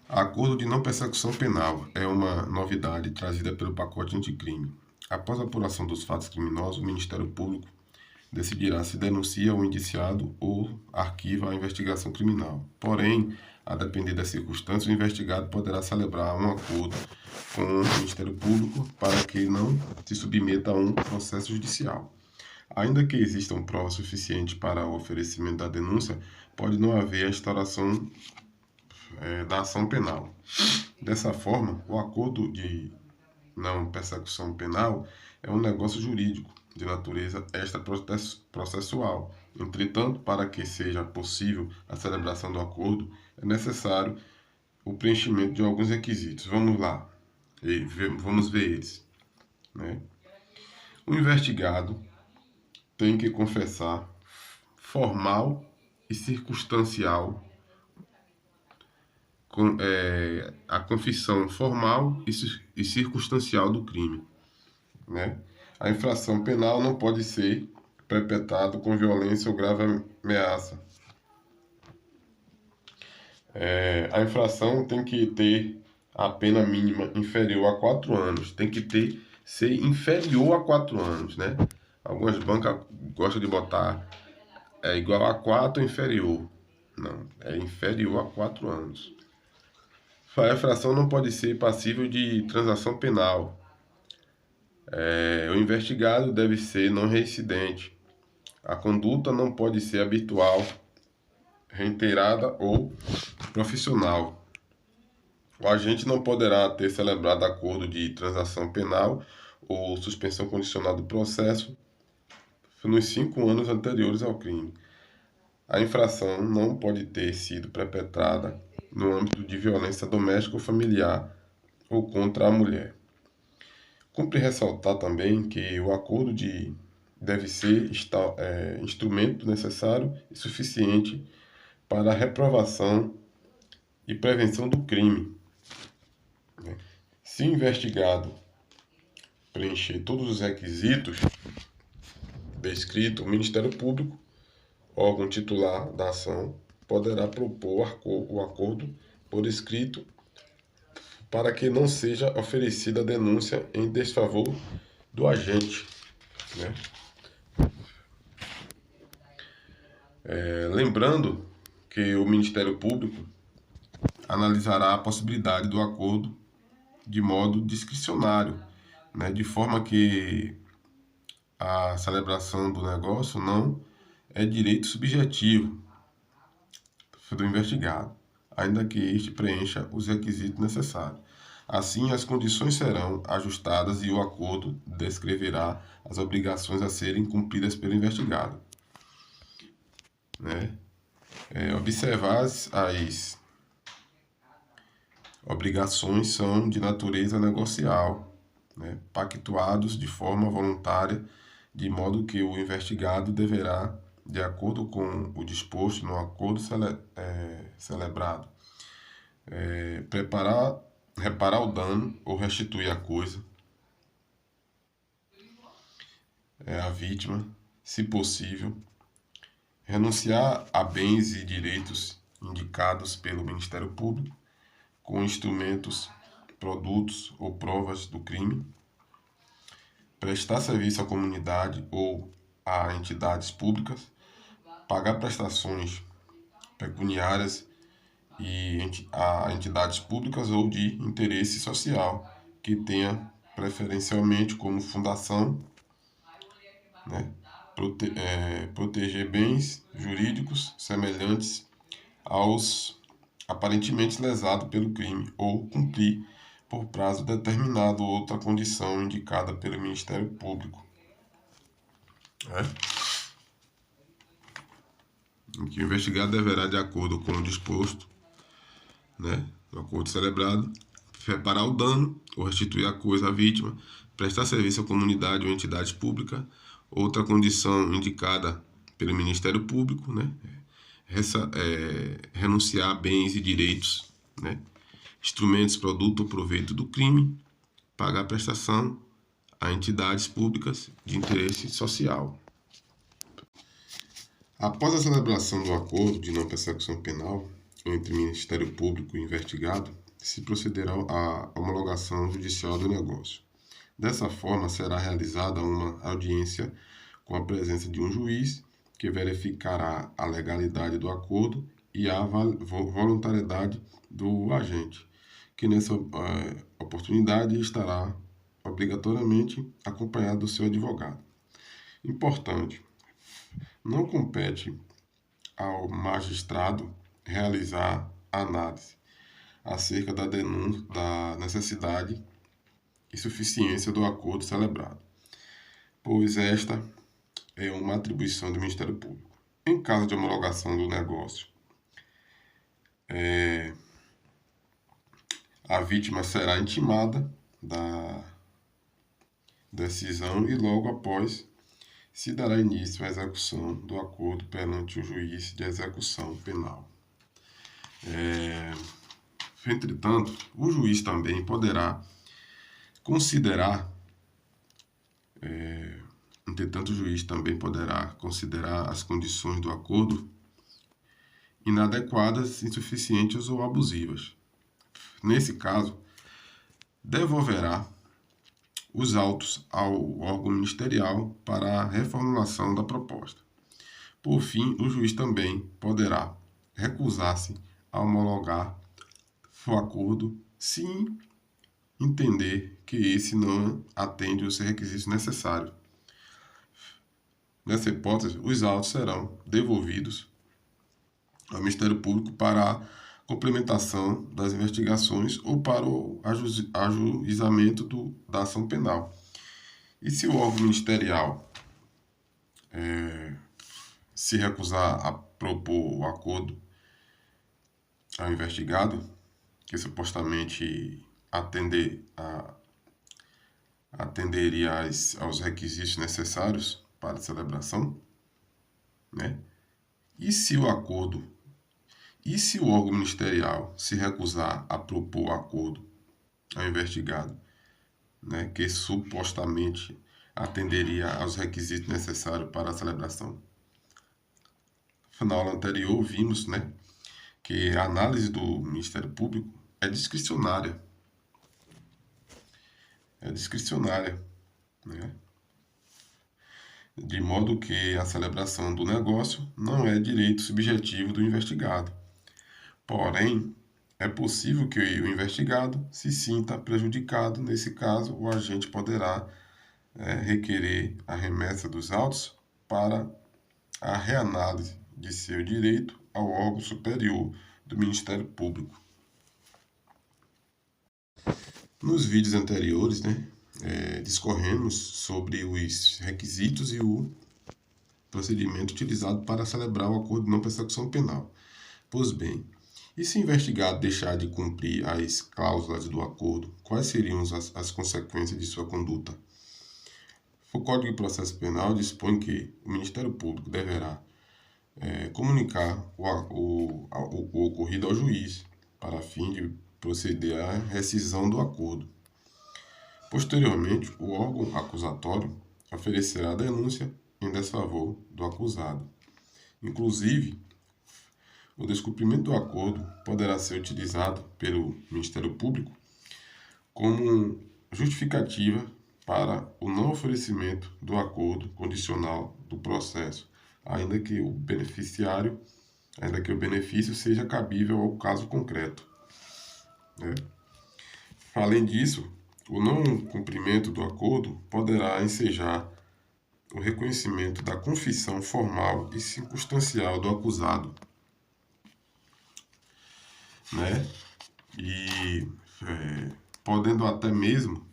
Acordo de não persecução penal é uma novidade trazida pelo pacote anticrime. Após a apuração dos fatos criminosos, o Ministério Público decidirá se denuncia o indiciado ou arquiva a investigação criminal. Porém, a depender das circunstâncias, o investigado poderá celebrar um acordo com o Ministério Público para que não se submeta a um processo judicial. Ainda que existam provas suficientes para o oferecimento da denúncia, pode não haver a instauração da ação penal. Dessa forma, o acordo de não persecução penal é um negócio jurídico de natureza extraprocessual. Entretanto, para que seja possível a celebração do acordo, é necessário o preenchimento de alguns requisitos. Vamos lá, vamos ver eles. Né? O investigado tem que confessar formal e circunstancial a confissão formal e circunstancial do crime. Né? A infração penal não pode ser perpetrada com violência ou grave ameaça. A infração tem que ter a pena mínima inferior a 4 anos. Tem que ser inferior a 4 anos, né? Algumas bancas gostam de botar igual a 4 ou inferior. Não, é inferior a 4 anos. A infração não pode ser passível de transação penal. O investigado deve ser não reincidente. A conduta não pode ser habitual, reiterada ou profissional. O agente não poderá ter celebrado acordo de transação penal ou suspensão condicional do processo nos 5 anos anteriores ao crime. A infração não pode ter sido perpetrada no âmbito de violência doméstica ou familiar ou contra a mulher. Cumpre ressaltar também que o acordo deve ser instrumento necessário e suficiente para a reprovação e prevenção do crime. Se o investigado preencher todos os requisitos descritos, o Ministério Público, órgão titular da ação, poderá propor o acordo por escrito para que não seja oferecida a denúncia em desfavor do agente. Né? Lembrando que o Ministério Público analisará a possibilidade do acordo de modo discricionário, né? De forma que a celebração do negócio não é direito subjetivo do investigado, ainda que este preencha os requisitos necessários. Assim, as condições serão ajustadas e o acordo descreverá as obrigações a serem cumpridas pelo investigado. Né? Observar as obrigações são de natureza negocial, né? Pactuados de forma voluntária, de modo que o investigado deverá, de acordo com o disposto no acordo celebrado, reparar o dano ou restituir a coisa à vítima, se possível, renunciar a bens e direitos indicados pelo Ministério Público, com instrumentos, produtos ou provas do crime, prestar serviço à comunidade ou a entidades públicas, pagar prestações pecuniárias a entidades públicas ou de interesse social, que tenha preferencialmente como fundação, né, proteger bens jurídicos semelhantes aos aparentemente lesados pelo crime ou cumprir por prazo determinado outra condição indicada pelo Ministério Público. Em que o investigado deverá, de acordo com o disposto, né, no acordo celebrado, reparar o dano ou restituir a coisa à vítima, prestar serviço à comunidade ou entidade pública, outra condição indicada pelo Ministério Público, né, renunciar a bens e direitos, né, instrumentos, produto ou proveito do crime, pagar prestação a entidades públicas de interesse social. Após a celebração do acordo de não persecução penal, entre Ministério Público e investigado, se procederá à homologação judicial do negócio. Dessa forma, será realizada uma audiência com a presença de um juiz que verificará a legalidade do acordo e a voluntariedade do agente, que nessa oportunidade estará obrigatoriamente acompanhado do seu advogado. Importante, não compete ao magistrado realizar análise acerca da denúncia, da necessidade e suficiência do acordo celebrado, pois esta é uma atribuição do Ministério Público. Em caso de homologação do negócio, a vítima será intimada da decisão e logo após se dará início à execução do acordo perante o juiz de execução penal. Entretanto, o juiz também poderá considerar as condições do acordo inadequadas, insuficientes ou abusivas. Nesse caso, devolverá os autos ao órgão ministerial para a reformulação da proposta. Por fim, o juiz também poderá recusar-se a homologar o acordo se entender que esse não atende os requisitos necessários. Nessa hipótese, os autos serão devolvidos ao Ministério Público para a complementação das investigações ou para o ajuizamento da ação penal. E se o órgão ministerial se recusar a propor o acordo ao investigado, que supostamente atenderia aos requisitos necessários para a celebração, né? E se o órgão ministerial se recusar a propor o acordo ao investigado, né, que supostamente atenderia aos requisitos necessários para a celebração? Na aula anterior vimos, né, que a análise do Ministério Público é discricionária. Né? De modo que a celebração do negócio não é direito subjetivo do investigado. Porém, é possível que o investigado se sinta prejudicado. Nesse caso, o agente poderá requerer a remessa dos autos para a reanálise de seu direito ao órgão superior do Ministério Público. Nos vídeos anteriores, discorremos sobre os requisitos e o procedimento utilizado para celebrar o acordo de não persecução penal. Pois bem, e se o investigado deixar de cumprir as cláusulas do acordo, quais seriam as consequências de sua conduta? O Código de Processo Penal dispõe que o Ministério Público deverá comunicar o ocorrido ao juiz, para fim de proceder à rescisão do acordo. Posteriormente, o órgão acusatório oferecerá a denúncia em desfavor do acusado. Inclusive, o descumprimento do acordo poderá ser utilizado pelo Ministério Público como justificativa para o não oferecimento do acordo condicional do processo, ainda que o benefício seja cabível ao caso concreto. Além disso, o não cumprimento do acordo poderá ensejar o reconhecimento da confissão formal e circunstancial do acusado, e podendo até mesmo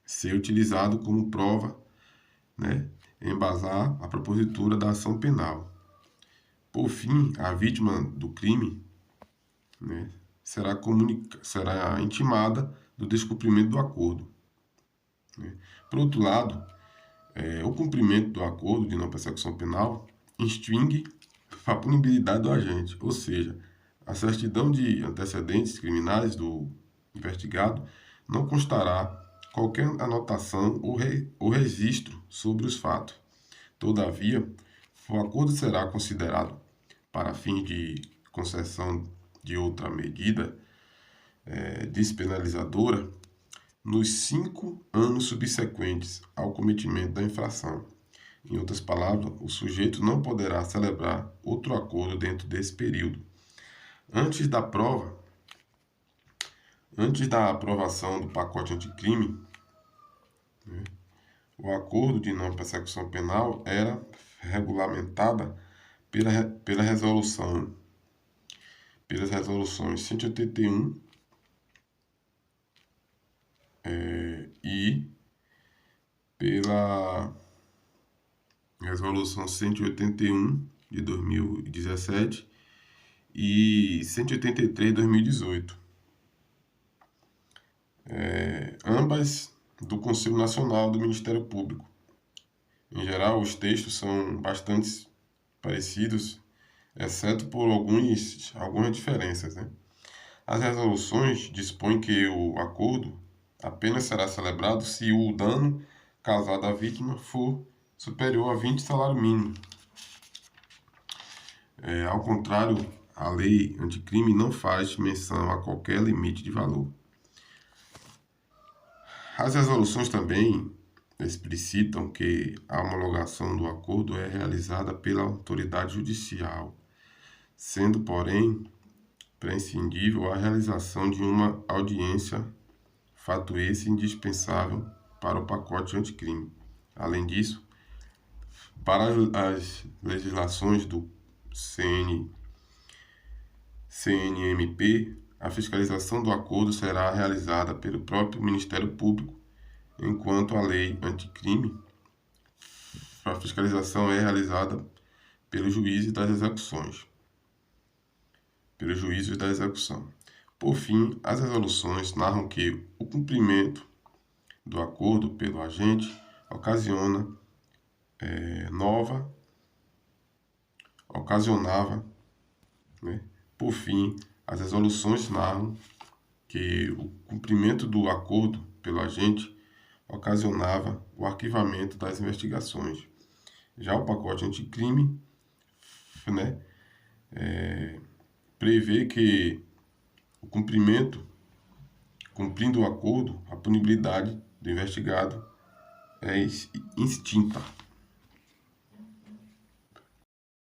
ser utilizado como prova, embasar a propositura da ação penal. Por fim, a vítima do crime será intimada do descumprimento do acordo. Por outro lado, o cumprimento do acordo de não persecução penal extingue a punibilidade do agente, ou seja, a certidão de antecedentes criminais do investigado não constará qualquer anotação ou registro sobre os fatos. Todavia, o acordo será considerado para fins de concessão de outra medida despenalizadora nos 5 anos subsequentes ao cometimento da infração. Em outras palavras, o sujeito não poderá celebrar outro acordo dentro desse período. Antes da aprovação do pacote anticrime, o acordo de não persecução penal era regulamentada pelas resoluções 181 e pela resolução 181 de 2017 e 183 de 2018. Ambas do Conselho Nacional do Ministério Público. Em geral, os textos são bastante parecidos, exceto por algumas diferenças, né? As resoluções dispõem que o acordo apenas será celebrado se o dano causado à vítima for superior a 20 salários mínimos. Ao contrário, a lei anticrime não faz menção a qualquer limite de valor. As resoluções também explicitam que a homologação do acordo é realizada pela autoridade judicial, sendo, porém, prescindível a realização de uma audiência, fato esse indispensável para o pacote anticrime. Além disso, para as legislações do CNMP, a fiscalização do acordo será realizada pelo próprio Ministério Público, enquanto a lei anticrime, a fiscalização é realizada pelos juízes das execuções. Por fim, as resoluções narram que o cumprimento do acordo pelo agente Por fim, as resoluções narram que o cumprimento do acordo pelo agente ocasionava o arquivamento das investigações. Já o pacote anticrime, prevê que cumprindo o acordo, a punibilidade do investigado é extinta.